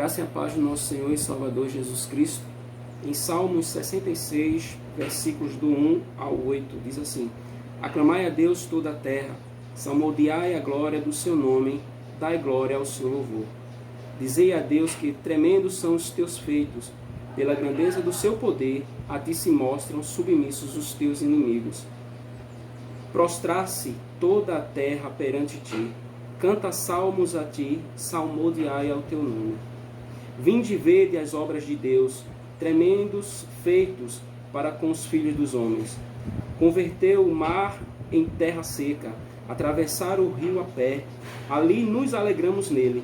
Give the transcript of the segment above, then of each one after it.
graça e a paz do nosso Senhor e Salvador Jesus Cristo. Em Salmos 66, versículos do 1 ao 8, diz assim: Aclamai a Deus toda a terra, salmodiai a glória do seu nome, dai glória ao seu louvor. Dizei a Deus que tremendos são os teus feitos, pela grandeza do seu poder, a ti se mostram submissos os teus inimigos. Prostrar-se toda a terra perante ti, canta salmos a ti, salmodiai ao teu nome. Vinde e vede as obras de Deus, tremendos feitos para com os filhos dos homens. Converteu o mar em terra seca, atravessaram o rio a pé, ali nos alegramos nele.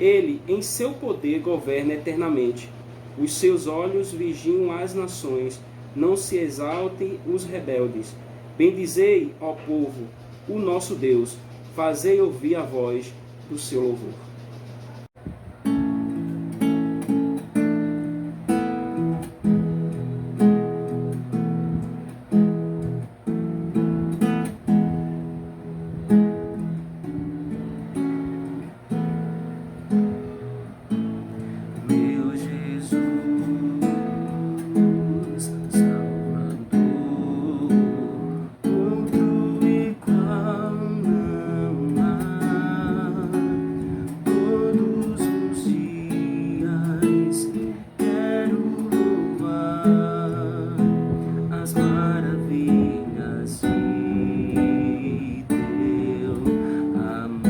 Ele, em seu poder, governa eternamente. Os seus olhos vigiam as nações, não se exaltem os rebeldes. Bendizei, ó povo, o nosso Deus, fazei ouvir a voz do seu louvor. Meu Jesus, Salvador, outro igual não há. Todos os dias quero louvar as maravilhas de teu amor.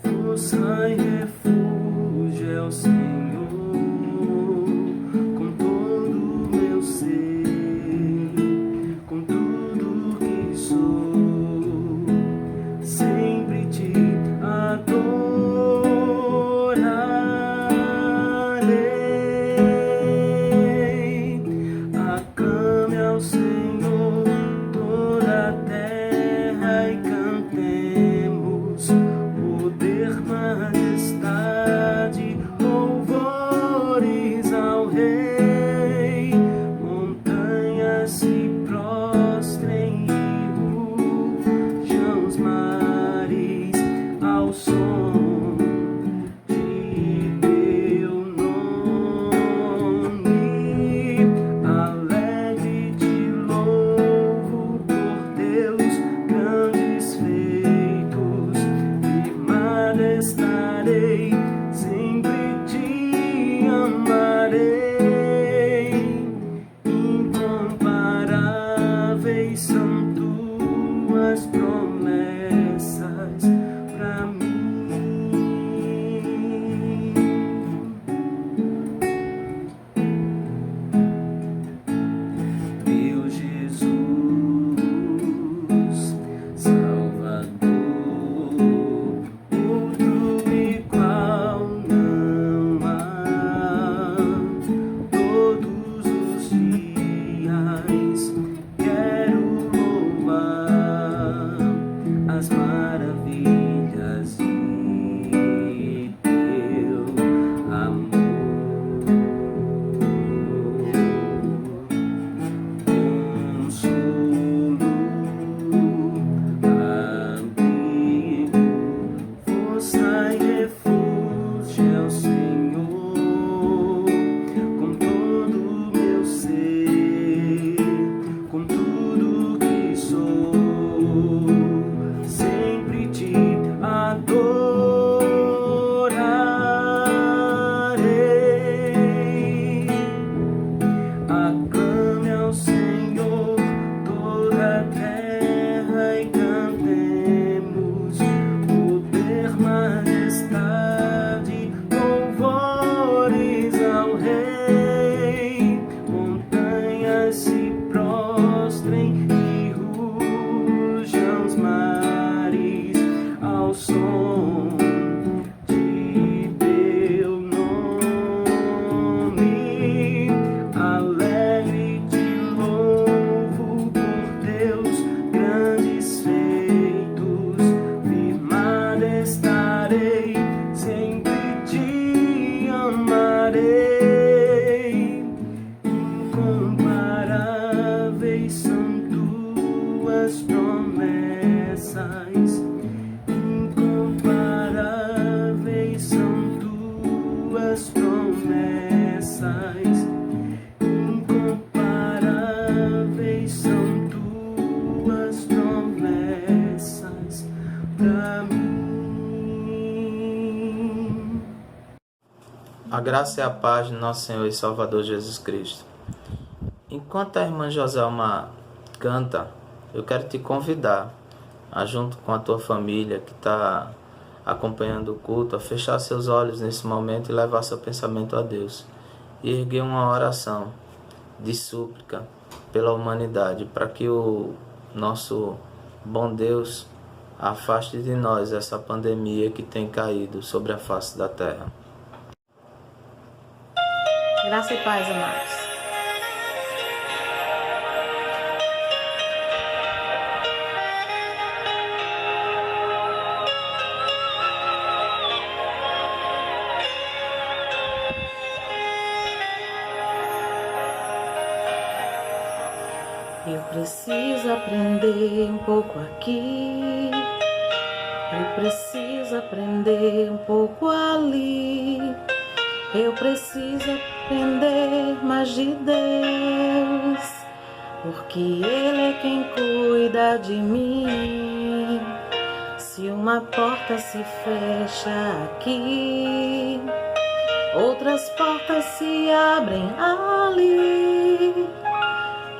Força e refúgio é o Senhor, com todo o meu ser, com tudo que sou, sempre te adorarei. Aclame ao Senhor toda a terra e cantemos poder, majestade, louvores ao Rei. Montanhas se prostrem e rujam os mares ao som de teu nome. Alegre te louvo por teus grandes feitos, estarei, sempre te amarei. Incomparáveis são tuas promessas pra mim. Meu Jesus, Salvador, as maravilhas de teu amor. Consolo, abrigo, força e refúgio é o Senhor, com todo o meu ser, com tudo que sou, sempre te adorarei. Aclame ao Senhor toda a terra e cantemos poder, majestade, louvores ao Rei. Montanhas se prostrem e rujam os mares ao som de teu nome. Alegre te louvo por teus grandes feitos, firmado estarei, sempre te amarei. Incomparável A graça e a paz de nosso Senhor e Salvador Jesus Cristo. Enquanto a irmã Joselma canta, eu quero te convidar, junto com a tua família que está acompanhando o culto, a fechar seus olhos nesse momento e levar seu pensamento a Deus. E erguer uma oração de súplica pela humanidade, para que o nosso bom Deus afaste de nós essa pandemia que tem caído sobre a face da terra. Graça e paz, amados. Eu preciso aprender um pouco aqui, eu preciso aprender um pouco ali, eu preciso aprender mais de Deus, porque Ele é quem cuida de mim. Se uma porta se fecha aqui, outras portas se abrem ali.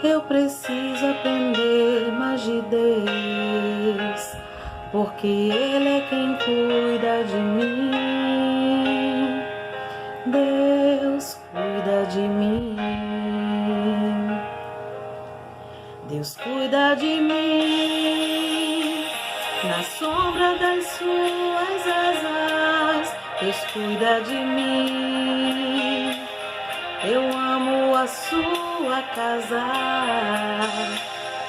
Eu preciso aprender mais de Deus, porque Ele é quem cuida de mim. Deus cuida de mim. Deus cuida de mim. Na sombra das suas asas, Deus cuida de mim. Eu amo a sua casa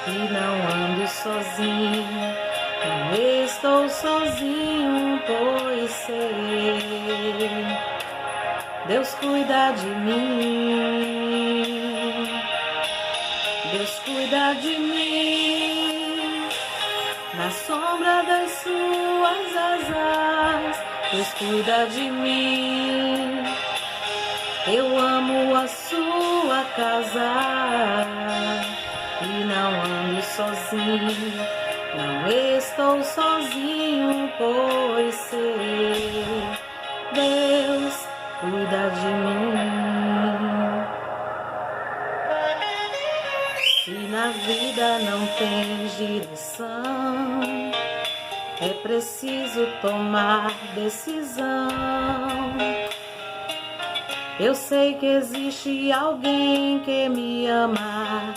e não ando sozinho, não estou sozinho, pois sei, Deus cuida de mim, Deus cuida de mim, na sombra das suas asas, Deus cuida de mim. Eu amo a sua casa e não ando sozinho, não estou sozinho, pois sei, Deus cuida de mim. Se na vida não tens direção, é preciso tomar decisão. Eu sei que existe alguém que me ama,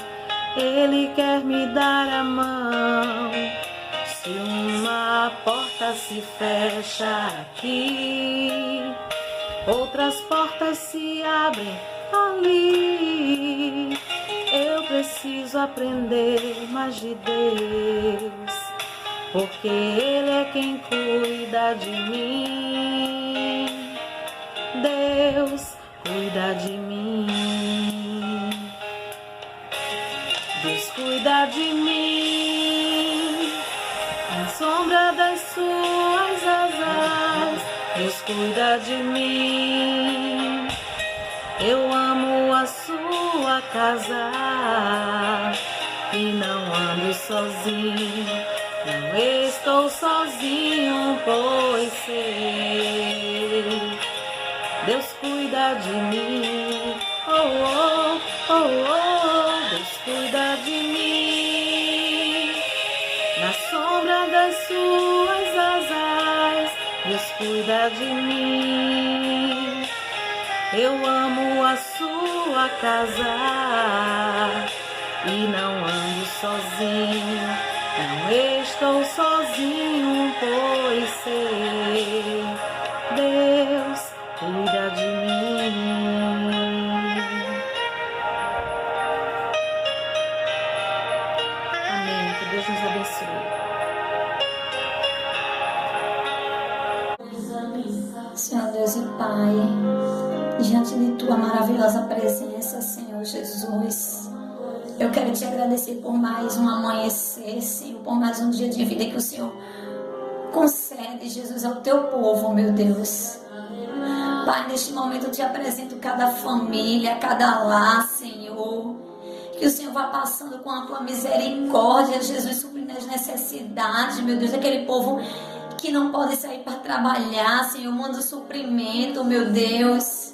Ele quer me dar a mão. Se uma porta se fecha aqui, outras portas se abrem ali. Eu preciso aprender mais de Deus, porque Ele é quem cuida de mim. Deus cuida de mim, Deus cuida de mim, na sombra das suas asas, Deus cuida de mim. Eu amo a sua casa e não ando sozinho, não estou sozinho, pois sei, Deus cuida de mim, oh, oh, oh, oh, Deus cuida de mim. Na sombra das suas asas, Deus cuida de mim. Eu amo a sua casa e não ando sozinho, não estou sozinho, pois sei, Deus cuida de mim. Amém. Que Deus nos abençoe. Senhor Deus e Pai, diante de Tua maravilhosa presença, Senhor Jesus, eu quero Te agradecer por mais um amanhecer, Senhor, por mais um dia de vida que o Senhor concede, Jesus, ao Teu povo, meu Deus. Pai, neste momento eu Te apresento cada família, cada lar, Senhor. Que o Senhor vá passando com a Tua misericórdia, Jesus, suprindo as necessidades, meu Deus, daquele povo que não pode sair para trabalhar, Senhor, manda o suprimento, meu Deus.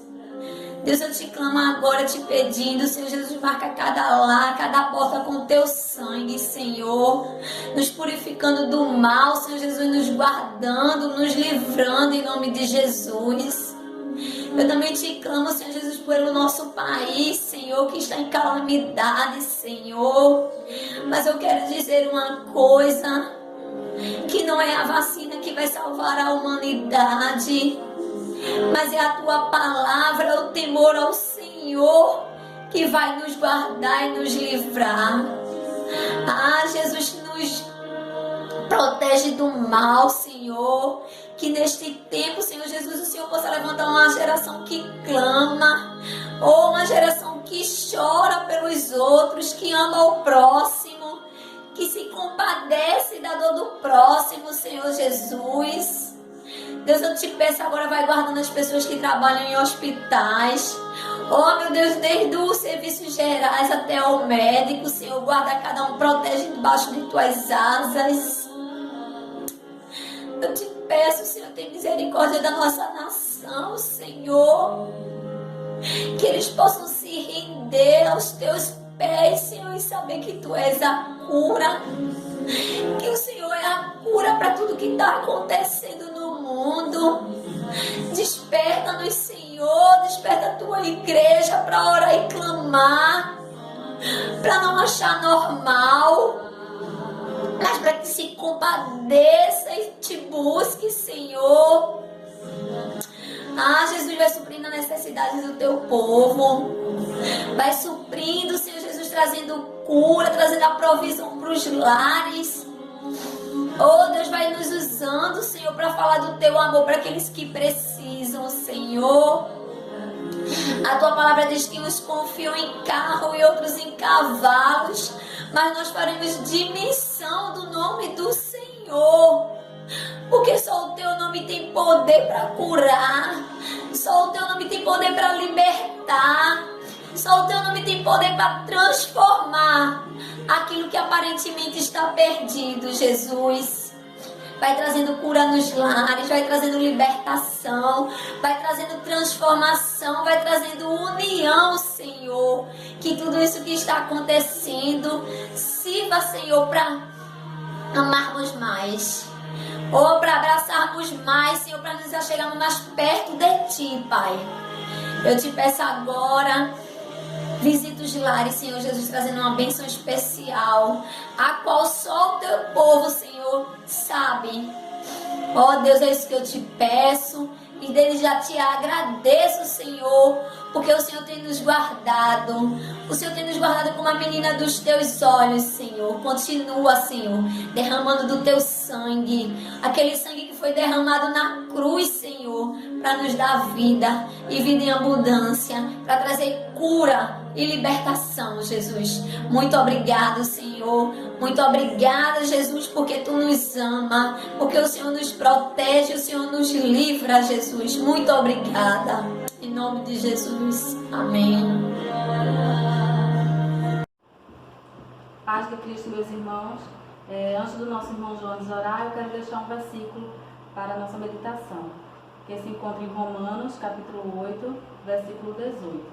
Deus, eu te clamo agora te pedindo, Senhor Jesus, marca cada lar, cada porta com teu sangue, Senhor, nos purificando do mal, Senhor Jesus, nos guardando, nos livrando em nome de Jesus. Eu também te clamo, Senhor Jesus, pelo nosso país, Senhor, que está em calamidade, Senhor. Mas eu quero dizer uma coisa, que não é a vacina que vai salvar a humanidade, mas é a tua palavra, o temor ao Senhor, que vai nos guardar e nos livrar. Ah, Jesus, nos protege do mal, Senhor. Que neste tempo, Senhor Jesus, o Senhor possa levantar uma geração que clama, ou uma geração que chora pelos outros, que ama o próximo, que se compadece da dor do próximo, Senhor Jesus. Deus, eu te peço agora, vai guardando as pessoas que trabalham em hospitais. Oh, meu Deus, desde os serviços gerais até o médico, Senhor, guarda cada um, protege debaixo de tuas asas. Eu te peço, Senhor, tem misericórdia da nossa nação, Senhor. Que eles possam se render aos teus pés, Senhor, e saber que tu és a cura. Que o Senhor é a cura para tudo que está acontecendo no mundo. Desperta-nos, Senhor, desperta a tua igreja para orar e clamar, para não achar normal, mas para que se compadeça e te busque, Senhor. Ah, Jesus, vai suprindo as necessidades do teu povo. Vai suprindo, Senhor Jesus, trazendo cura, trazendo a provisão para os lares. Oh, Deus, vai nos usando, Senhor, para falar do teu amor para aqueles que precisam, Senhor. A tua palavra diz que uns confiam em carro e outros em cavalos, mas nós faremos dimensão do nome do Senhor. Porque só o teu nome tem poder para curar, só o teu nome tem poder para libertar, só o teu nome tem poder para transformar aquilo que aparentemente está perdido, Jesus. Vai trazendo cura nos lares, vai trazendo libertação, vai trazendo transformação, vai trazendo união, Senhor. Que tudo isso que está acontecendo sirva, Senhor, para amarmos mais. Ou para abraçarmos mais, Senhor, para nos achegarmos mais perto de Ti, Pai. Eu te peço agora, visita os lares, Senhor Jesus, trazendo uma bênção especial, a qual só o Teu povo, Senhor, sabe. Ó Deus, é isso que eu te peço, e desde já te agradeço, Senhor, porque o Senhor tem nos guardado. O Senhor tem nos guardado como a menina dos teus olhos, Senhor. Continua, Senhor, derramando do teu sangue, aquele sangue que foi derramado na cruz, Senhor, para nos dar vida e vida em abundância, para trazer cura e libertação, Jesus. Muito obrigado, Senhor. Muito obrigada, Jesus, porque Tu nos ama, porque o Senhor nos protege, o Senhor nos livra, Jesus. Muito obrigada. Em nome de Jesus. Amém. Paz de Cristo, meus irmãos. Antes do nosso irmão Jones orar, eu quero deixar um versículo para a nossa meditação, que se encontra em Romanos, capítulo 8, versículo 18.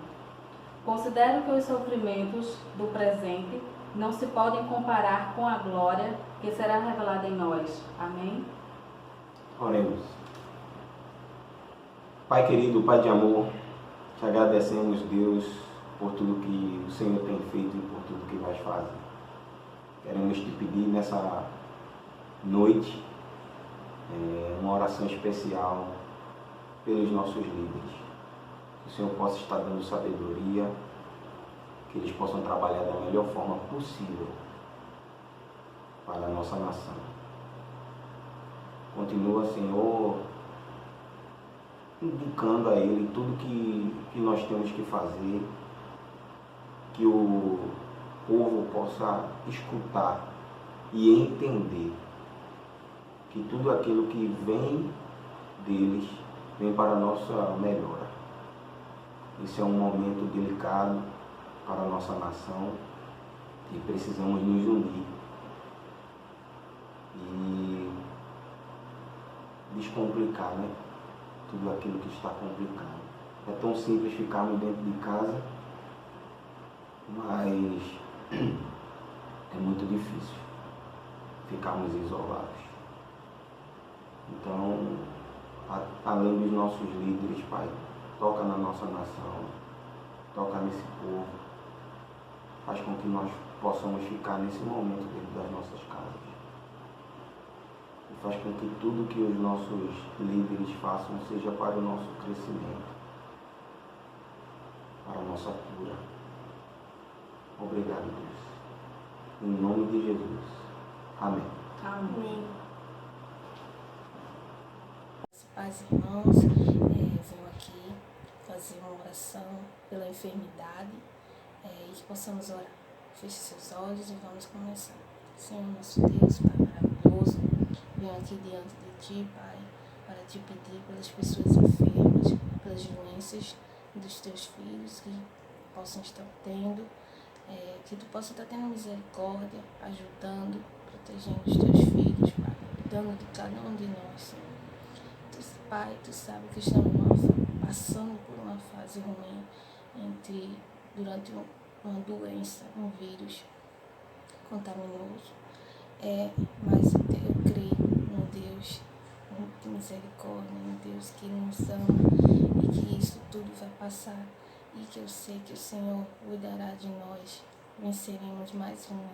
Considero que os sofrimentos do presente não se podem comparar com a glória que será revelada em nós. Amém? Oremos. Pai querido, Pai de amor, te agradecemos, Deus, por tudo que o Senhor tem feito e por tudo que vais fazer. Queremos te pedir nessa noite uma oração especial pelos nossos líderes. Que o Senhor possa estar dando sabedoria, que eles possam trabalhar da melhor forma possível para a nossa nação. Continua, Senhor, indicando a Ele tudo que nós temos que fazer, que o povo possa escutar e entender que tudo aquilo que vem deles vem para a nossa melhora. Esse é um momento delicado para a nossa nação e precisamos nos unir e descomplicar, tudo aquilo que está complicado. É tão simples ficarmos dentro de casa, mas é muito difícil ficarmos isolados. Então, além dos nossos líderes, Pai, toca na nossa nação, toca nesse povo, faz com que nós possamos ficar nesse momento dentro das nossas casas. E faz com que tudo que os nossos líderes façam seja para o nosso crescimento, para a nossa cura. Obrigado, Deus. Em nome de Jesus. Amém. Amém. Pais e irmãos, venho aqui fazer uma oração pela enfermidade e que possamos orar. Feche seus olhos e vamos começar. Senhor nosso Deus, Pai maravilhoso, venho aqui diante de Ti, Pai, para Te pedir pelas pessoas enfermas, pelas doenças dos Teus filhos que possam estar tendo, que Tu possa estar tendo misericórdia, ajudando, protegendo os Teus filhos, Pai, cuidando de cada um de nós, Senhor. Pai, Tu sabe que estamos passando por uma fase ruim durante uma doença, um vírus contaminoso. Mas eu creio no Deus de misericórdia, no Deus que nos ama e que isso tudo vai passar. E que eu sei que o Senhor cuidará de nós, venceremos mais uma.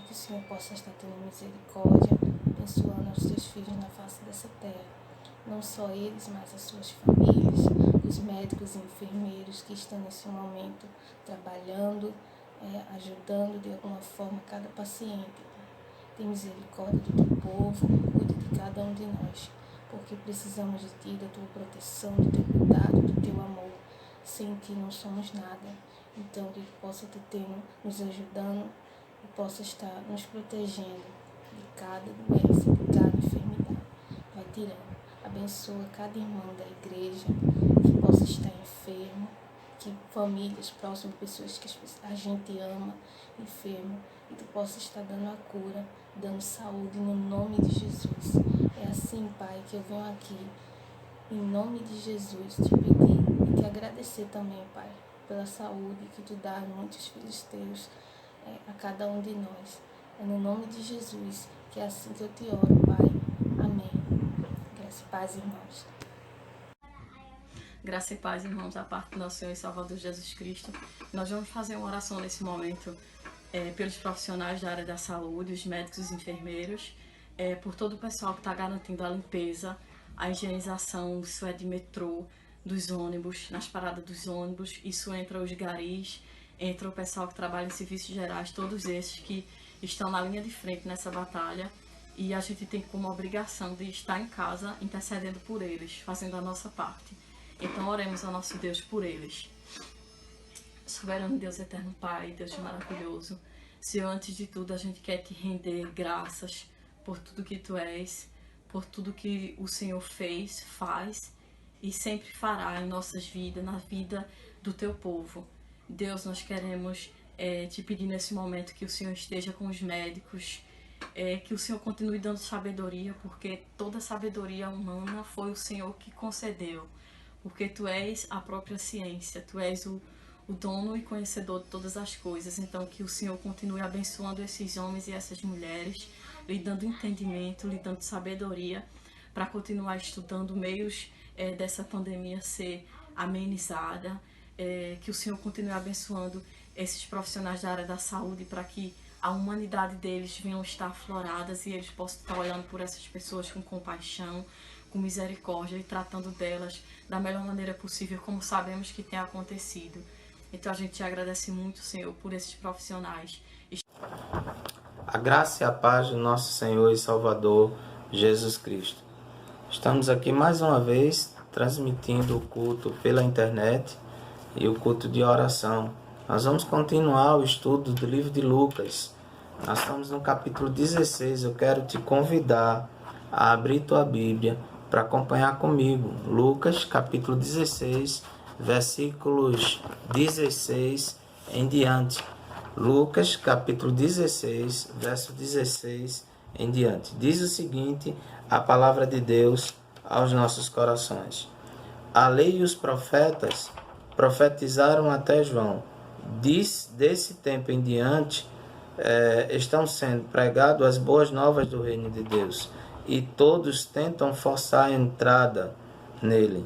Que o Senhor possa estar tendo misericórdia, abençoando os Teus filhos na face dessa terra. Não só eles, mas as suas famílias, os médicos e enfermeiros que estão nesse momento trabalhando, ajudando de alguma forma cada paciente. Tem misericórdia do Teu povo, cuide de cada um de nós, porque precisamos de Ti, da Tua proteção, do Teu cuidado, do Teu amor. Sem Ti não somos nada. Então que Tu possa estar nos ajudando e possa estar nos protegendo de cada doença, de cada enfermidade. Vai tirando. Abençoa cada irmão da igreja que possa estar enfermo, que famílias próximas, pessoas que a gente ama, enfermo, e Tu possa estar dando a cura, dando saúde no nome de Jesus. É assim, Pai, que eu venho aqui, em nome de Jesus, Te pedir e Te agradecer também, Pai, pela saúde que Tu dá a muitos filhos Teus, a cada um de nós. É no nome de Jesus que é assim que eu Te oro, Pai. Amém. Graça e paz, irmãos. Graça e paz, irmãos, da parte do nosso Senhor e Salvador Jesus Cristo. Nós vamos fazer uma oração nesse momento pelos profissionais da área da saúde, os médicos e os enfermeiros, por todo o pessoal que está garantindo a limpeza, a higienização, isso é de metrô, dos ônibus, nas paradas dos ônibus, isso entra os garis, entra o pessoal que trabalha em serviços gerais, todos esses que estão na linha de frente nessa batalha. E a gente tem como obrigação de estar em casa intercedendo por eles, fazendo a nossa parte. Então oremos ao nosso Deus por eles. Soberano Deus, eterno Pai, Deus maravilhoso, Senhor, antes de tudo a gente quer Te render graças por tudo que Tu és, por tudo que o Senhor fez, faz e sempre fará em nossas vidas, na vida do Teu povo. Deus, nós queremos Te pedir nesse momento que o Senhor esteja com os médicos, que o Senhor continue dando sabedoria, porque toda sabedoria humana foi o Senhor que concedeu, porque Tu és a própria ciência, Tu és o dono e conhecedor de todas as coisas. Então que o Senhor continue abençoando esses homens e essas mulheres, lhe dando entendimento, lhe dando sabedoria, para continuar estudando meios dessa pandemia ser amenizada, que o Senhor continue abençoando esses profissionais da área da saúde, para que a humanidade deles venham estar afloradas e eles possam estar olhando por essas pessoas com compaixão, com misericórdia e tratando delas da melhor maneira possível, como sabemos que tem acontecido. Então a gente Te agradece muito, Senhor, por esses profissionais. A graça e a paz do nosso Senhor e Salvador Jesus Cristo. Estamos aqui mais uma vez transmitindo o culto pela internet e o culto de oração. Nós vamos continuar o estudo do livro de Lucas. Nós estamos no capítulo 16. Eu quero te convidar a abrir tua Bíblia para acompanhar comigo. Lucas, capítulo 16, versículos 16 em diante. Lucas, capítulo 16, verso 16 em diante. Diz o seguinte, a palavra de Deus aos nossos corações. A lei e os profetas profetizaram até João. Desse tempo em diante, estão sendo pregadas as boas novas do reino de Deus, e todos tentam forçar a entrada nele.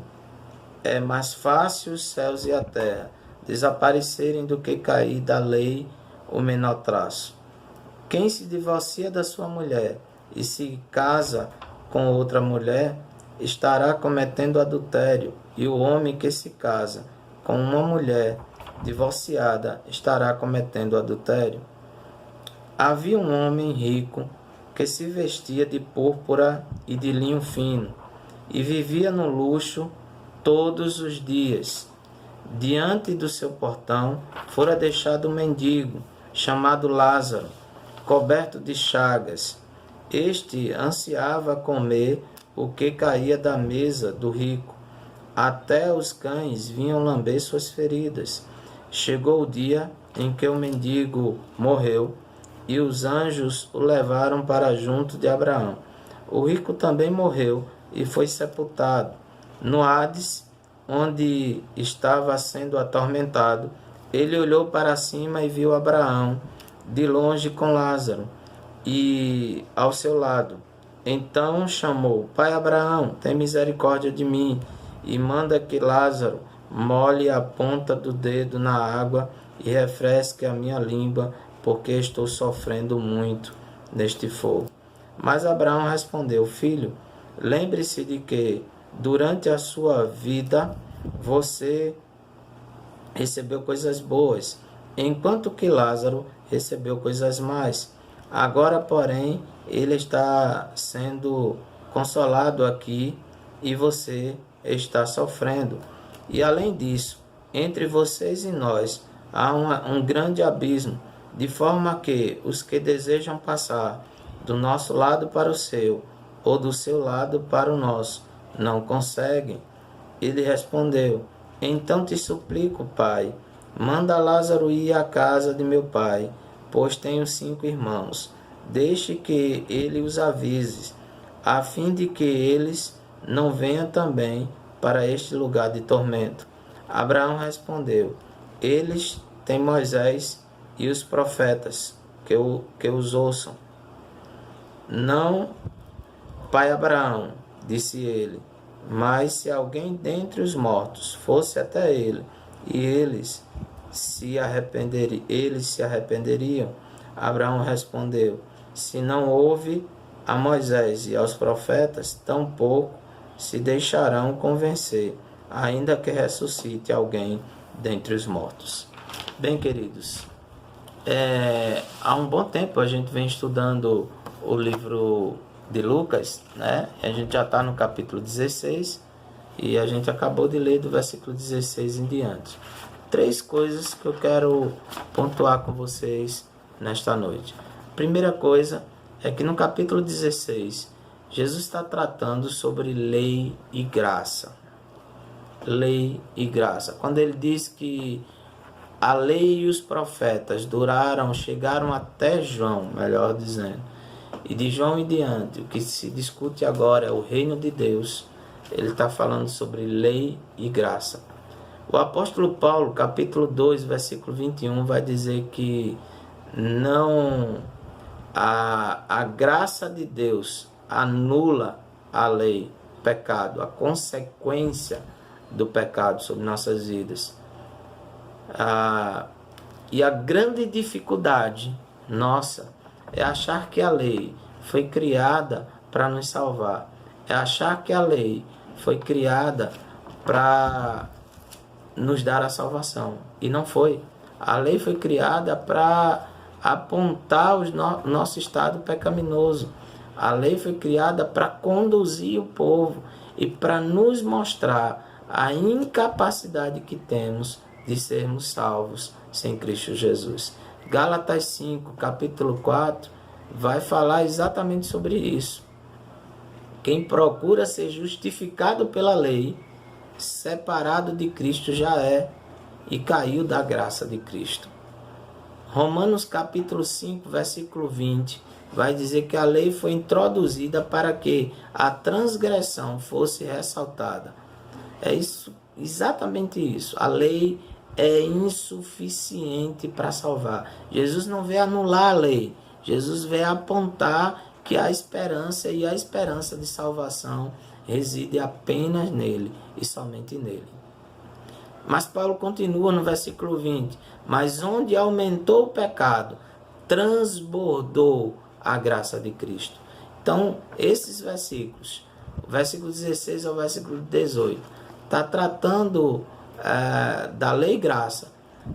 É mais fácil os céus e a terra desaparecerem do que cair da lei o menor traço. Quem se divorcia da sua mulher e se casa com outra mulher estará cometendo adultério, e o homem que se casa com uma mulher divorciada estará cometendo adultério. Havia um homem rico que se vestia de púrpura e de linho fino e vivia no luxo todos os dias. Diante do seu portão fora deixado um mendigo chamado Lázaro, coberto de chagas. Este ansiava comer o que caía da mesa do rico. Até os cães vinham lamber suas feridas. Chegou o dia em que o mendigo morreu, e os anjos o levaram para junto de Abraão. O rico também morreu e foi sepultado. No Hades, onde estava sendo atormentado, ele olhou para cima e viu Abraão de longe com Lázaro e ao seu lado. Então chamou: Pai Abraão, tem misericórdia de mim e manda que Lázaro molhe a ponta do dedo na água e refresque a minha língua, porque estou sofrendo muito neste fogo. Mas Abraão respondeu: Filho, lembre-se de que durante a sua vida você recebeu coisas boas, enquanto que Lázaro recebeu coisas más. Agora, porém, ele está sendo consolado aqui e você está sofrendo. E além disso, entre vocês e nós há um grande abismo, de forma que os que desejam passar do nosso lado para o seu, ou do seu lado para o nosso, não conseguem. Ele respondeu: Então te suplico, Pai, manda Lázaro ir à casa de meu pai, pois tenho 5 irmãos. Deixe que ele os avise, a fim de que eles não venham também para este lugar de tormento. Abraão respondeu: Eles têm Moisés e os profetas, que os ouçam. Não, pai Abraão, disse ele, mas se alguém dentre os mortos fosse até ele, e eles se arrependeriam. Abraão respondeu: Se não houve a Moisés e aos profetas, tampouco se deixarão convencer, ainda que ressuscite alguém dentre os mortos. Bem, queridos, há um bom tempo a gente vem estudando o livro de Lucas, né? A gente já está no capítulo 16 e a gente acabou de ler do versículo 16 em diante. 3 coisas que eu quero pontuar com vocês nesta noite. Primeira coisa é que no capítulo 16, Jesus está tratando sobre lei e graça. Lei e graça. Quando ele diz que a lei e os profetas chegaram até João, melhor dizendo, e de João em diante, o que se discute agora é o reino de Deus. Ele está falando sobre lei e graça. O apóstolo Paulo, capítulo 2, versículo 21, vai dizer que a graça de Deus anula a lei, o pecado, a consequência do pecado sobre nossas vidas. E a grande dificuldade nossa é achar que a lei foi criada para nos salvar. É achar que a lei foi criada para nos dar a salvação. E não foi. A lei foi criada para apontar o nosso estado pecaminoso. A lei foi criada para conduzir o povo e para nos mostrar a incapacidade que temos de sermos salvos sem Cristo Jesus. Gálatas 5, capítulo 4, vai falar exatamente sobre isso. Quem procura ser justificado pela lei, separado de Cristo já é, e caiu da graça de Cristo. Romanos capítulo 5, versículo 20, vai dizer que a lei foi introduzida para que a transgressão fosse ressaltada. É isso, exatamente isso. A lei é insuficiente para salvar. Jesus não veio anular a lei. Jesus veio apontar que há esperança, e a esperança de salvação reside apenas nele e somente nele. Mas Paulo continua no versículo 20. Mas onde aumentou o pecado, transbordou a graça de Cristo. Então, esses versículos, o versículo 16 ao versículo 18, está tratando da lei e graça.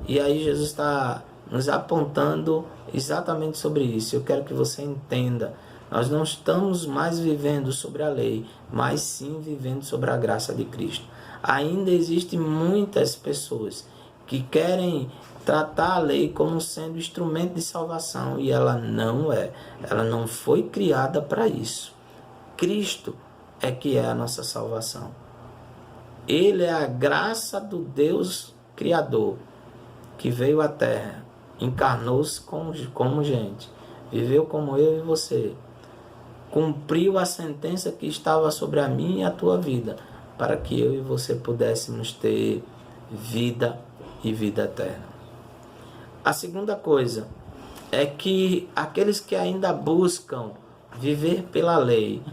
E aí Jesus está nos apontando exatamente sobre isso. Eu quero que você entenda. Nós não estamos mais vivendo sobre a lei, mas sim vivendo sobre a graça de Cristo. Ainda existem muitas pessoas que querem tratar a lei como sendo instrumento de salvação, e ela não é. Ela não foi criada para isso. Cristo é que é a nossa salvação. Ele é a graça do Deus Criador, que veio à Terra, encarnou-se como gente, viveu como eu e você, cumpriu a sentença que estava sobre a minha e a tua vida, para que eu e você pudéssemos ter vida e vida eterna. A segunda coisa é que aqueles que ainda buscam viver pela lei,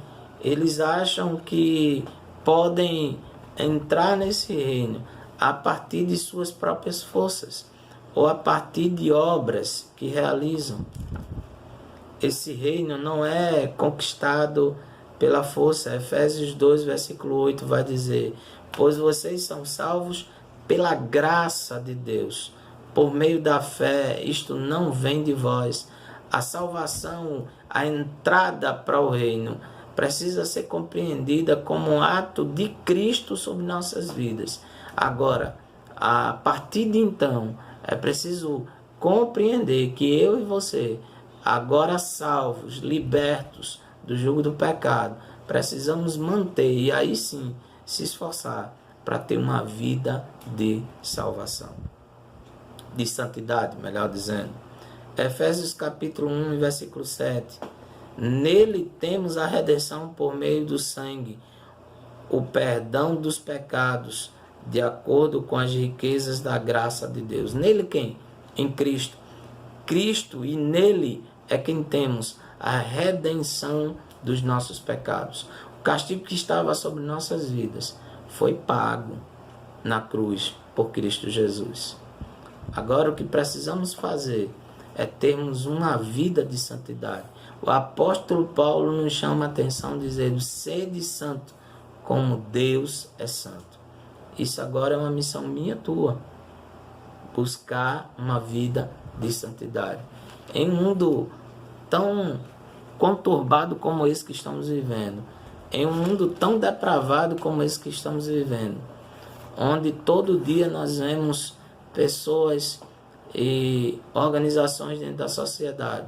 eles acham que podem entrar nesse reino a partir de suas próprias forças ou a partir de obras que realizam. Esse reino não é conquistado pela força. Efésios 2, versículo 8 vai dizer: pois vocês são salvos pela graça de Deus, por meio da fé. Isto não vem de vós. A salvação, a entrada para o reino, precisa ser compreendida como um ato de Cristo sobre nossas vidas. Agora, a partir de então, é preciso compreender que eu e você, agora salvos, libertos do jugo do pecado, precisamos manter, e aí sim se esforçar para ter uma vida de salvação, de santidade, melhor dizendo. Efésios capítulo 1, versículo 7. Nele temos a redenção por meio do sangue, o perdão dos pecados, de acordo com as riquezas da graça de Deus. Nele quem? Em Cristo. Cristo, e nele é quem temos a redenção dos nossos pecados. O castigo que estava sobre nossas vidas foi pago na cruz por Cristo Jesus. Agora o que precisamos fazer é termos uma vida de santidade. O apóstolo Paulo nos chama a atenção dizendo: sede santo, como Deus é santo. Isso agora é uma missão minha, tua. Buscar uma vida de santidade. Em um mundo tão conturbado como esse que estamos vivendo, em um mundo tão depravado como esse que estamos vivendo, onde todo dia nós vemos pessoas e organizações dentro da sociedade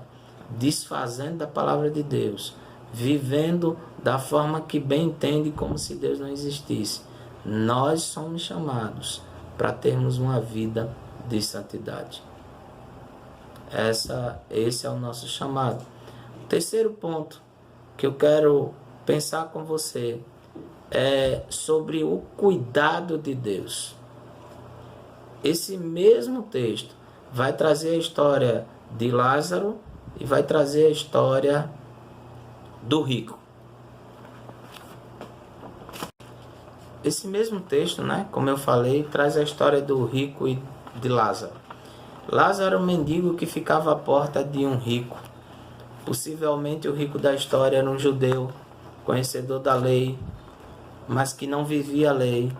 desfazendo da palavra de Deus, vivendo da forma que bem entende, como se Deus não existisse. Nós somos chamados para termos uma vida de santidade. Esse é o nosso chamado. O terceiro ponto que eu quero pensar com você é sobre o cuidado de Deus. Esse mesmo texto vai trazer a história de Lázaro e vai trazer a história do rico. Esse mesmo texto, como eu falei, traz a história do rico e de Lázaro. Lázaro é um mendigo que ficava à porta de um rico. Possivelmente o rico da história era um judeu, conhecedor da lei, mas que não vivia a lei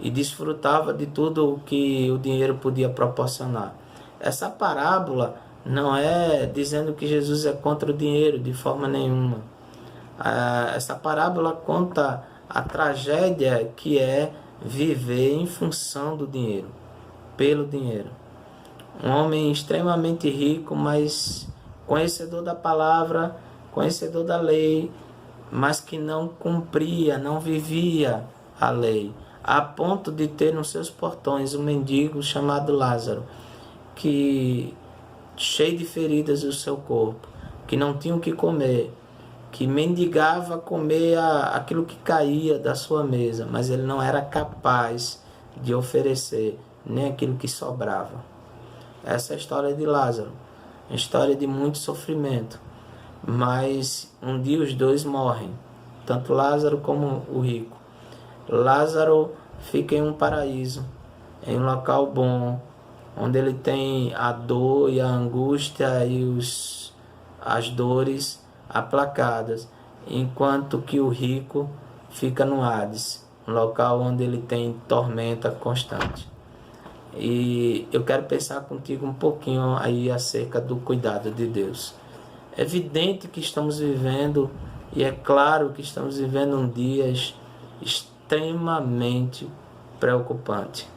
e desfrutava de tudo o que o dinheiro podia proporcionar. Essa parábola não é dizendo que Jesus é contra o dinheiro, de forma nenhuma. Essa parábola conta a tragédia que é viver em função do dinheiro, pelo dinheiro. Um homem extremamente rico, mas conhecedor da palavra, conhecedor da lei, mas que não cumpria, não vivia a lei, a ponto de ter nos seus portões um mendigo chamado Lázaro, que cheio de feridas do seu corpo, que não tinha o que comer, que mendigava comer aquilo que caía da sua mesa, mas ele não era capaz de oferecer nem aquilo que sobrava. Essa é a história de Lázaro, uma história de muito sofrimento, mas um dia os dois morrem, tanto Lázaro como o rico. Lázaro fica em um paraíso, em um local bom, onde ele tem a dor e a angústia e as dores aplacadas, enquanto que o rico fica no Hades, um local onde ele tem tormenta constante. E eu quero pensar contigo um pouquinho aí acerca do cuidado de Deus. É evidente que estamos vivendo, e é claro que estamos vivendo dias extremamente preocupantes.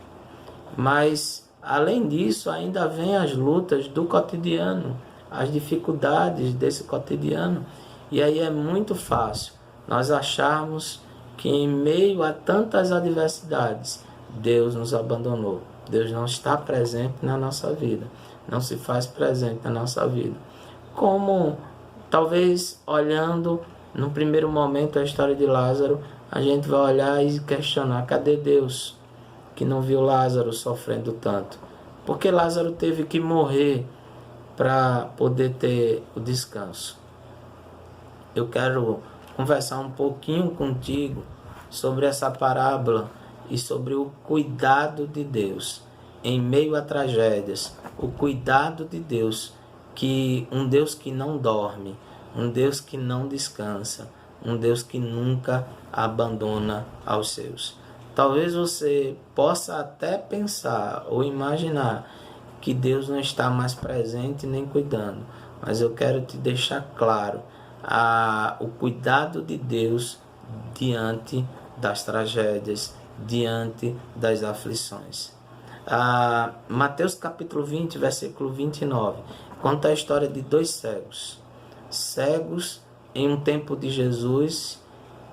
Mas, além disso, ainda vem as lutas do cotidiano, as dificuldades desse cotidiano. E aí é muito fácil nós acharmos que em meio a tantas adversidades, Deus nos abandonou. Deus não está presente na nossa vida, não se faz presente na nossa vida. Como talvez olhando no primeiro momento a história de Lázaro, a gente vai olhar e questionar: cadê Deus que não viu Lázaro sofrendo tanto? Porque Lázaro teve que morrer para poder ter o descanso. Eu quero conversar um pouquinho contigo sobre essa parábola e sobre o cuidado de Deus em meio a tragédias, o cuidado de Deus, que um Deus que não dorme, um Deus que não descansa, um Deus que nunca abandona aos seus. Talvez você possa até pensar ou imaginar que Deus não está mais presente nem cuidando, mas eu quero te deixar claro o cuidado de Deus diante das tragédias, diante das aflições. Mateus capítulo 20, versículo 29, conta a história de dois cegos. Cegos em um tempo de Jesus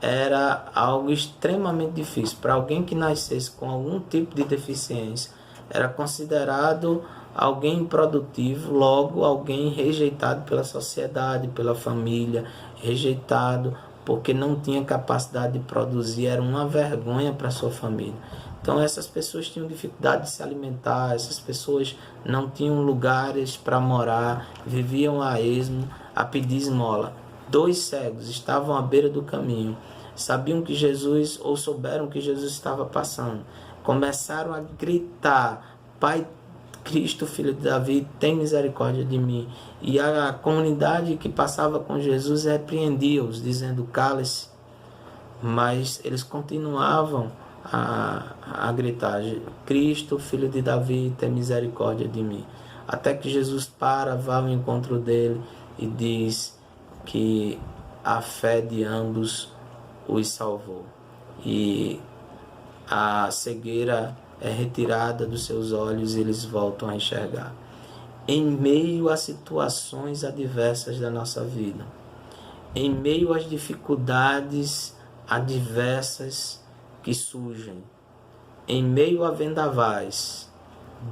era algo extremamente difícil. Para alguém que nascesse com algum tipo de deficiência, era considerado alguém improdutivo, logo alguém rejeitado pela sociedade, pela família, rejeitado porque não tinha capacidade de produzir, era uma vergonha para sua família. Então essas pessoas tinham dificuldade de se alimentar, essas pessoas não tinham lugares para morar, viviam a esmo, a pedir esmola. Dois cegos estavam à beira do caminho, sabiam que Jesus, ou souberam que Jesus estava passando, começaram a gritar: Pai Cristo, Filho de Davi, tem misericórdia de mim. E a comunidade que passava com Jesus repreendia-os, dizendo: cale-se. Mas eles continuavam a gritar: Cristo, Filho de Davi, tem misericórdia de mim. Até que Jesus vai ao encontro dele e diz que a fé de ambos os salvou. E a cegueira é retirada dos seus olhos e eles voltam a enxergar. Em meio a situações adversas da nossa vida, em meio às dificuldades adversas que surgem, em meio a vendavais,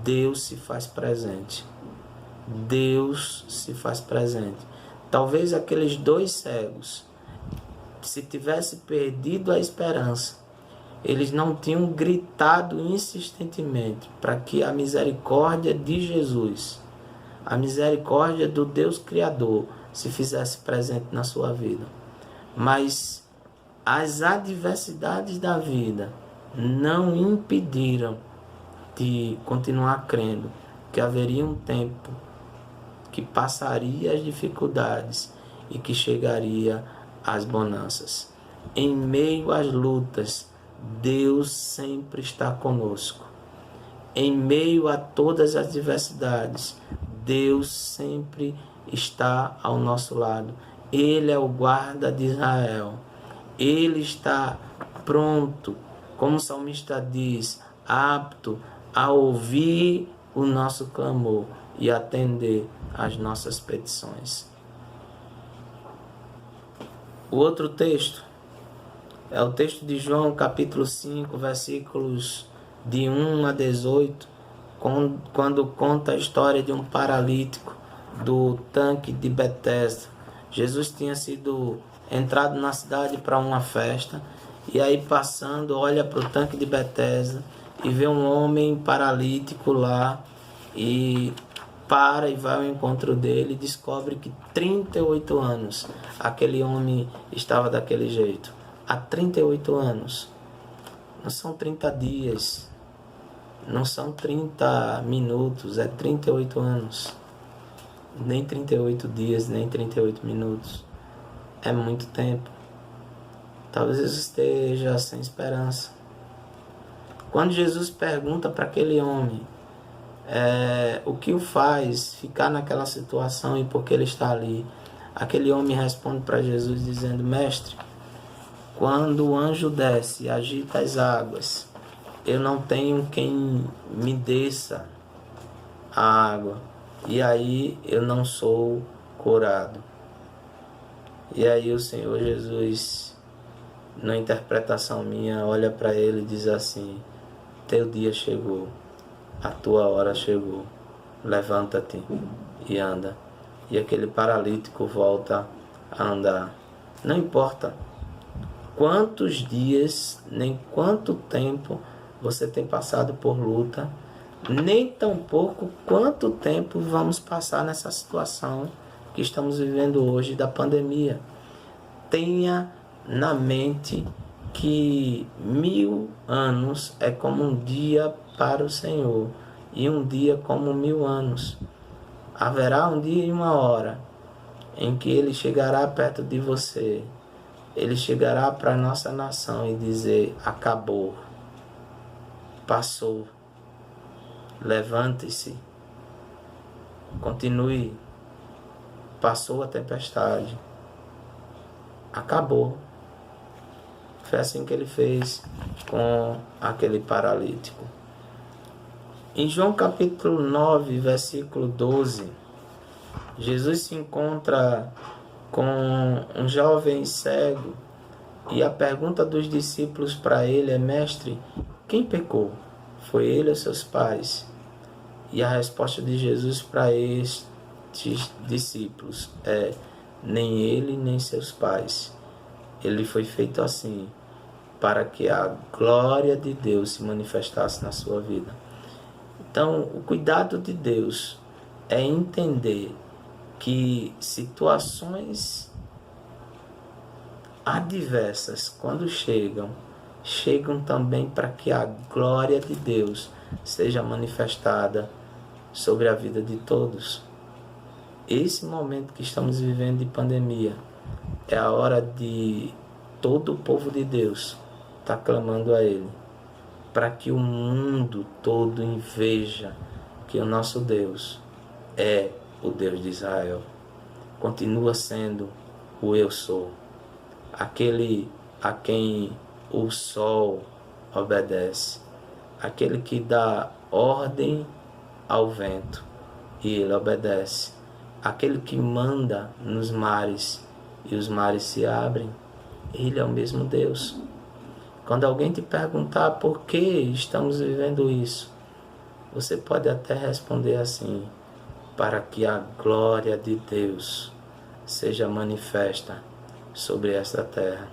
Deus se faz presente. Deus se faz presente. Talvez aqueles dois cegos, se tivesse perdido a esperança, eles não tinham gritado insistentemente para que a misericórdia de Jesus, a misericórdia do Deus Criador, se fizesse presente na sua vida. Mas as adversidades da vida não impediram de continuar crendo que haveria um tempo que passaria as dificuldades e que chegaria às bonanças. Em meio às lutas, Deus sempre está conosco. Em meio a todas as adversidades, Deus sempre está ao nosso lado. Ele é o guarda de Israel. Ele está pronto, como o salmista diz, apto a ouvir o nosso clamor e atender às nossas petições. O outro texto é o texto de João, capítulo 5, versículos de 1 a 18, quando conta a história de um paralítico do tanque de Betesda. Jesus tinha sido entrado na cidade para uma festa, e aí passando, olha para o tanque de Betesda e vê um homem paralítico lá, e para e vai ao encontro dele e descobre que 38 anos aquele homem estava daquele jeito. Há 38 anos. Não são 30 dias, não são 30 minutos, é 38 anos. Nem 38 dias, nem 38 minutos. É muito tempo. Talvez você esteja sem esperança. Quando Jesus pergunta para aquele homem o que o faz ficar naquela situação e por que ele está ali, aquele homem responde para Jesus dizendo: Mestre, quando o anjo desce e agita as águas, eu não tenho quem me desça a água, e aí eu não sou curado. E aí o Senhor Jesus, na interpretação minha, olha para ele e diz assim: teu dia chegou, a tua hora chegou, levanta-te e anda. E aquele paralítico volta a andar. Não importa quantos dias, nem quanto tempo você tem passado por luta, nem tampouco quanto tempo vamos passar nessa situação que estamos vivendo hoje da pandemia. Tenha na mente que 1000 anos é como um dia para o Senhor, e um dia como 1000 anos. Haverá um dia e uma hora em que Ele chegará perto de você. Ele chegará para a nossa nação e dizer: acabou, passou, levante-se, continue, passou a tempestade, acabou. Foi assim que Ele fez com aquele paralítico. Em João capítulo 9, versículo 12, Jesus se encontra com um jovem cego, e a pergunta dos discípulos para ele é: Mestre, quem pecou? Foi ele ou seus pais? E a resposta de Jesus para estes discípulos é: nem ele, nem seus pais. Ele foi feito assim para que a glória de Deus se manifestasse na sua vida. Então, o cuidado de Deus é entender que situações adversas, quando chegam também para que a glória de Deus seja manifestada sobre a vida de todos. Esse momento que estamos vivendo de pandemia é a hora de todo o povo de Deus estar clamando a Ele, para que o mundo todo veja que o nosso Deus é o Deus de Israel, continua sendo o Eu Sou, aquele a quem o sol obedece, aquele que dá ordem ao vento e ele obedece, aquele que manda nos mares e os mares se abrem. Ele é o mesmo Deus. Quando alguém te perguntar por que estamos vivendo isso, você pode até responder assim: para que a glória de Deus seja manifesta sobre esta terra.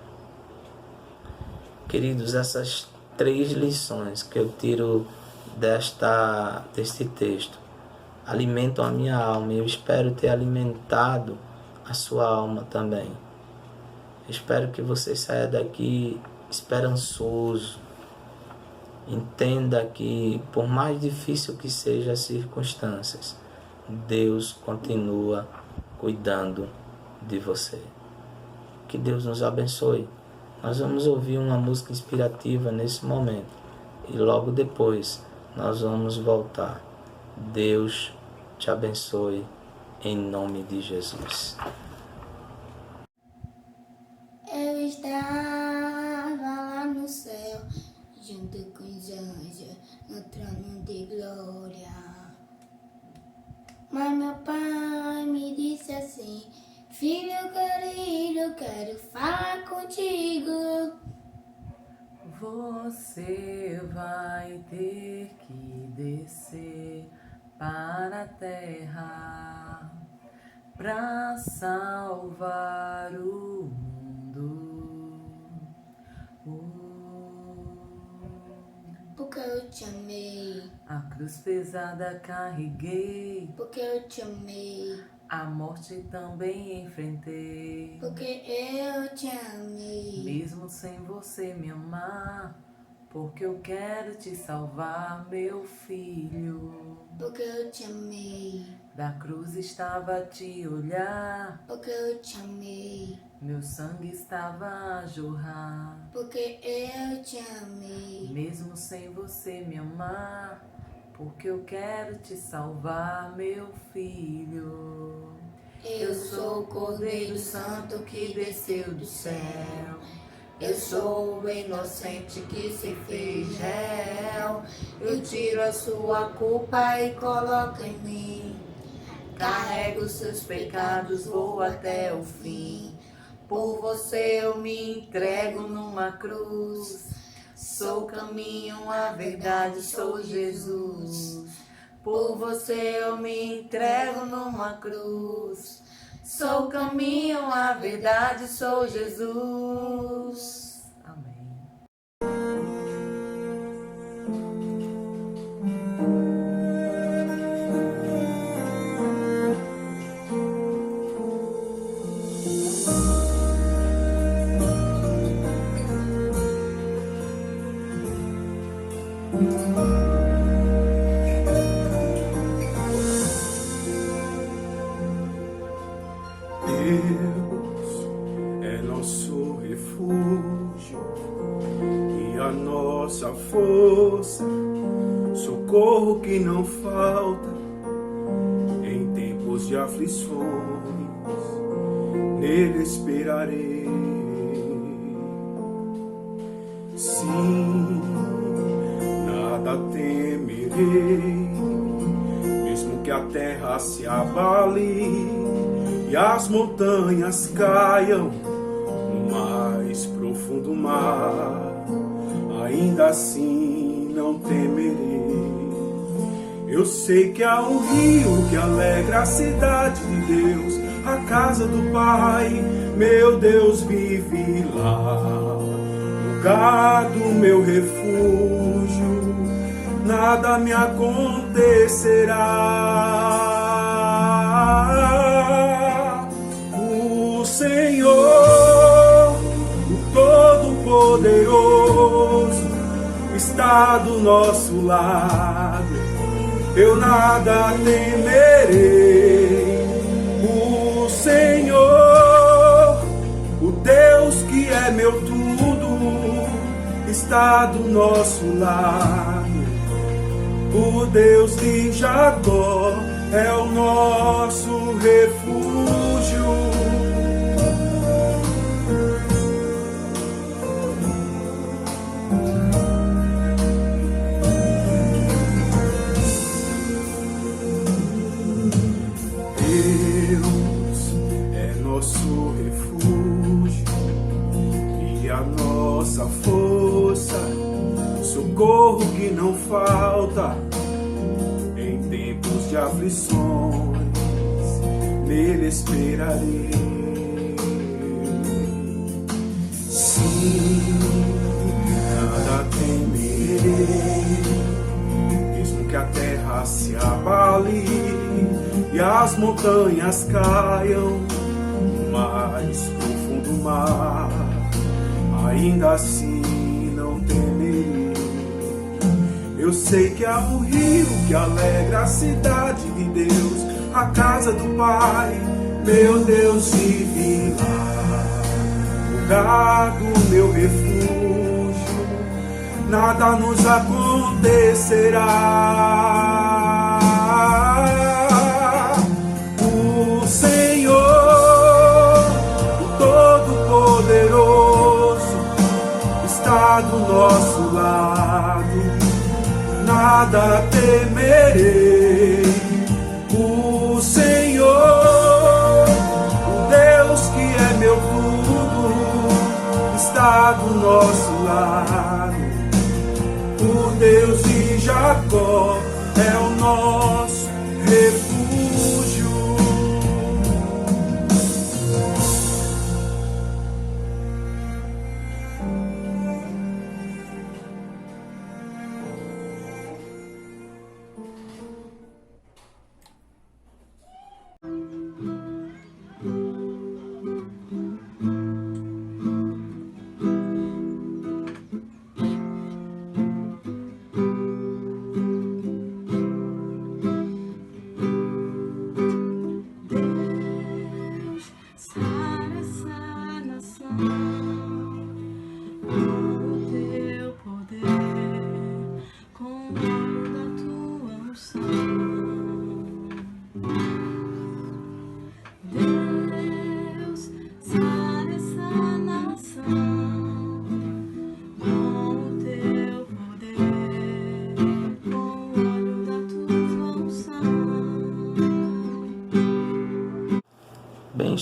Queridos, essas 3 lições que eu tiro deste texto alimentam a minha alma, e eu espero ter alimentado a sua alma também. Espero que você saia daqui esperançoso. Entenda que, por mais difícil que sejam as circunstâncias, Deus continua cuidando de você. Que Deus nos abençoe. Nós vamos ouvir uma música inspirativa nesse momento, e logo depois nós vamos voltar. Deus te abençoe, em nome de Jesus. Eu estava lá no céu, junto com os anjos, no trono de glória. Mas meu pai me disse assim: filho querido, quero falar contigo. Você vai ter que descer para a terra para salvar o mundo. porque eu te amei. A cruz pesada carreguei, Porque eu te amei. a morte também enfrentei. Porque eu te amei. Mesmo sem você me amar, porque eu quero te salvar, meu filho. Porque eu te amei. Da cruz estava a te olhar, Porque eu te amei. meu sangue estava a jorrar. Porque eu te amei. Mesmo sem você me amar, porque eu quero te salvar, meu filho. Eu sou o Cordeiro Santo que desceu do céu. Eu sou o inocente que se fez réu. Eu tiro a sua culpa e coloco em mim. Carrego os seus pecados, vou até o fim. Por você eu me entrego numa cruz. Sou o caminho, a verdade, sou Jesus. Por você eu me entrego numa cruz. Sou o caminho, a verdade, sou Jesus. Amém. Deus é nosso refúgio e a nossa força, socorro que não falta em tempos de aflições, nele esperarei. Sim, nada temerei, mesmo que a terra se abale e as montanhas caiam no mais profundo mar, ainda assim não temerei. Eu sei que há um rio que alegra a cidade de Deus, a casa do Pai, meu Deus vive lá, lugar do meu refúgio, nada me acontecerá. O Senhor, o Todo-Poderoso, está do nosso lado, eu nada temerei. O Senhor, o Deus que é meu tudo, está do nosso lado. O Deus de Jacó é o nosso refúgio. Deus é nosso refúgio e a nossa força, socorro que não falta em tempos de aflições, nele esperarei. Sim, nada temerei, mesmo que a terra se abale e as montanhas caiam no mais profundo mar, ainda assim não temerei. Eu sei que há um rio que alegra a cidade de Deus, a casa do Pai, meu Deus vive lá, lugar do meu refúgio, nada nos acontecerá. O Senhor, o Todo-Poderoso, está do nosso lado, nada temerei. O Senhor, o Deus que é meu tudo, está do nosso lado. O Deus de Jacó é o nosso refúgio.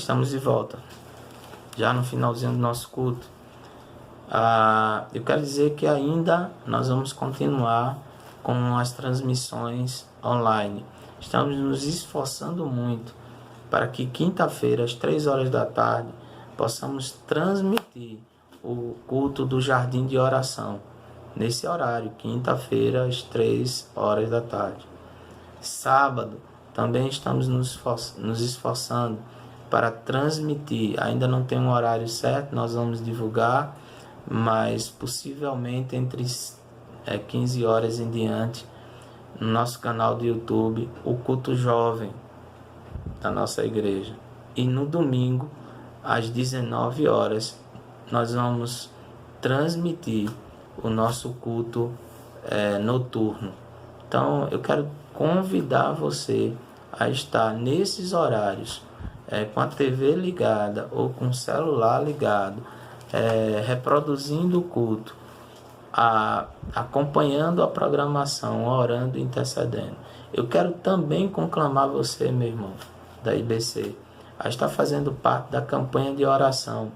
estamos de volta, já no finalzinho do nosso culto. Eu quero dizer que ainda nós vamos continuar com as transmissões online. Estamos nos esforçando muito para que quinta-feira, às 3 horas da tarde, possamos transmitir o culto do Jardim de Oração. Nesse horário, quinta-feira, às 3 horas da tarde. Sábado, também estamos nos esforçando para transmitir. Ainda não tem um horário certo, nós vamos divulgar, mas possivelmente entre 15 horas em diante, no nosso canal do YouTube, o culto jovem da nossa igreja. E no domingo, às 19 horas, nós vamos transmitir o nosso culto noturno. Então, eu quero convidar você a estar nesses horários, com a TV ligada ou com o celular ligado, reproduzindo o culto, acompanhando a programação, orando e intercedendo. Eu quero também conclamar você, meu irmão, da IBC, a estar fazendo parte da campanha de oração.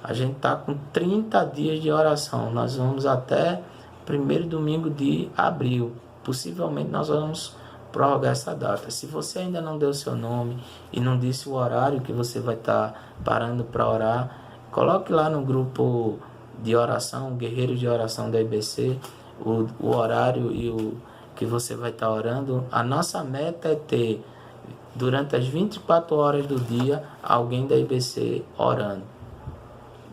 A gente está com 30 dias de oração. Nós vamos até o primeiro domingo de abril. Possivelmente nós vamos prorrogar essa data. Se você ainda não deu seu nome e não disse o horário que você vai estar parando para orar, coloque lá no grupo de oração, Guerreiros de Oração da IBC, o horário e o que você vai estar orando. A nossa meta é ter, durante as 24 horas do dia, alguém da IBC orando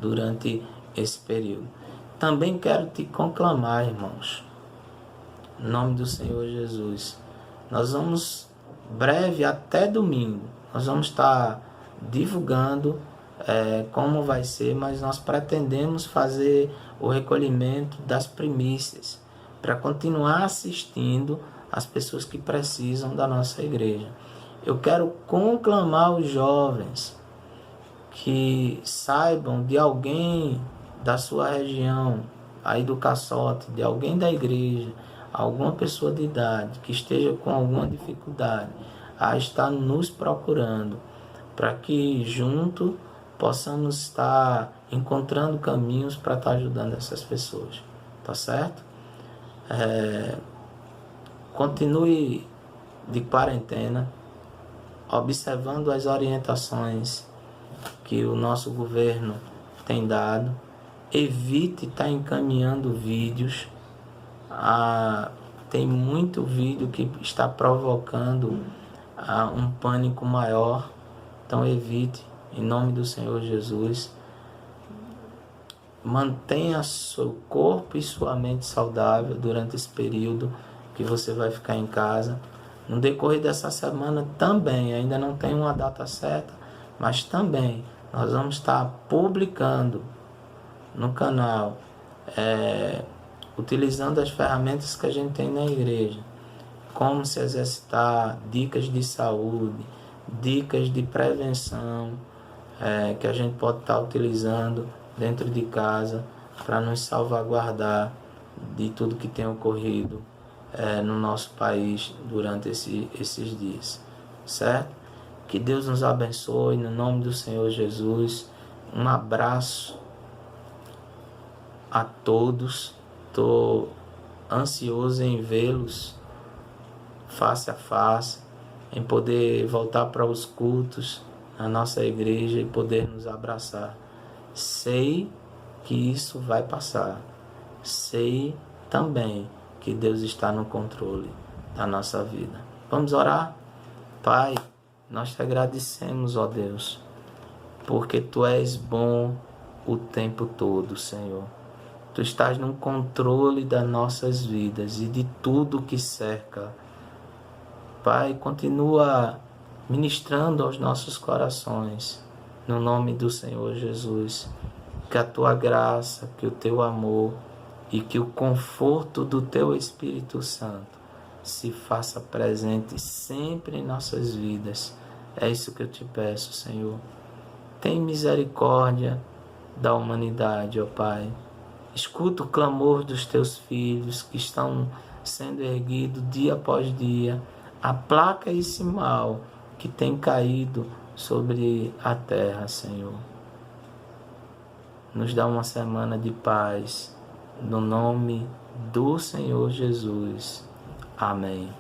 durante esse período. Também quero te conclamar, irmãos, em nome do Senhor Jesus. Nós vamos, breve, até domingo, nós vamos estar divulgando como vai ser, mas nós pretendemos fazer o recolhimento das primícias para continuar assistindo as pessoas que precisam da nossa igreja. Eu quero conclamar os jovens que saibam de alguém da sua região, aí do Caçote, de alguém da igreja, alguma pessoa de idade que esteja com alguma dificuldade, a estar nos procurando, para que junto possamos estar encontrando caminhos para estar ajudando essas pessoas, tá certo? Continue de quarentena, observando as orientações que o nosso governo tem dado. Evite estar encaminhando vídeos. Tem muito vídeo que está provocando um pânico maior. Então evite, em nome do Senhor Jesus. Mantenha seu corpo e sua mente saudável durante esse período que você vai ficar em casa. No decorrer dessa semana também, ainda não tem uma data certa, mas também nós vamos estar publicando no canal, utilizando as ferramentas que a gente tem na igreja, como se exercitar, dicas de saúde, dicas de prevenção, que a gente pode estar utilizando dentro de casa para nos salvaguardar de tudo que tem ocorrido no nosso país durante esses dias, certo? Que Deus nos abençoe, no nome do Senhor Jesus. Um abraço a todos. Estou ansioso em vê-los face a face, em poder voltar para os cultos na nossa igreja e poder nos abraçar. Sei que isso vai passar. Sei também que Deus está no controle da nossa vida. Vamos orar? Pai, nós te agradecemos, ó Deus, porque Tu és bom o tempo todo, Senhor. Tu estás no controle das nossas vidas e de tudo que cerca. Pai, continua ministrando aos nossos corações, no nome do Senhor Jesus. Que a Tua graça, que o Teu amor e que o conforto do Teu Espírito Santo se faça presente sempre em nossas vidas. É isso que eu te peço, Senhor. Tem misericórdia da humanidade, ó Pai. Escuta o clamor dos Teus filhos que estão sendo erguidos dia após dia. Aplaca esse mal que tem caído sobre a terra, Senhor. Nos dá uma semana de paz, no nome do Senhor Jesus. Amém.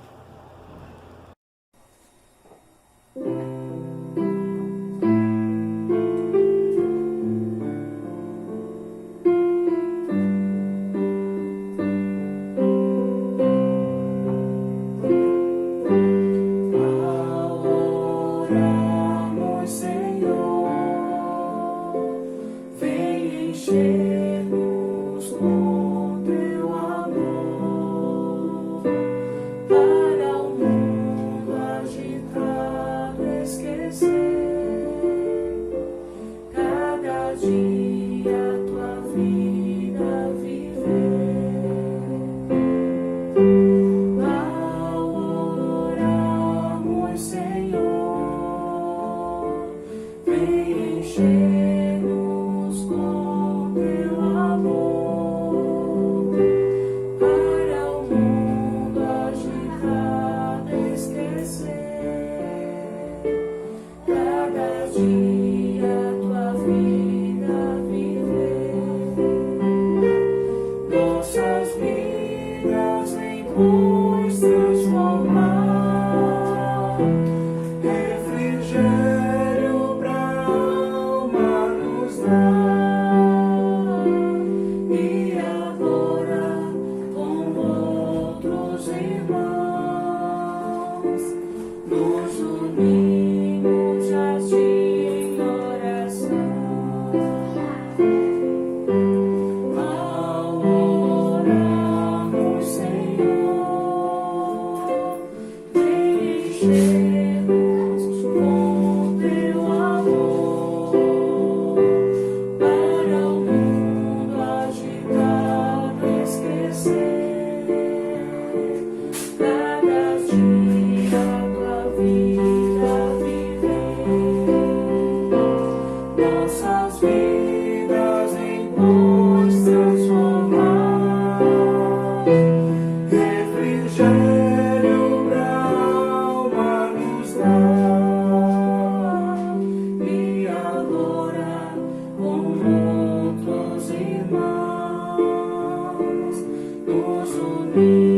Nos unimos.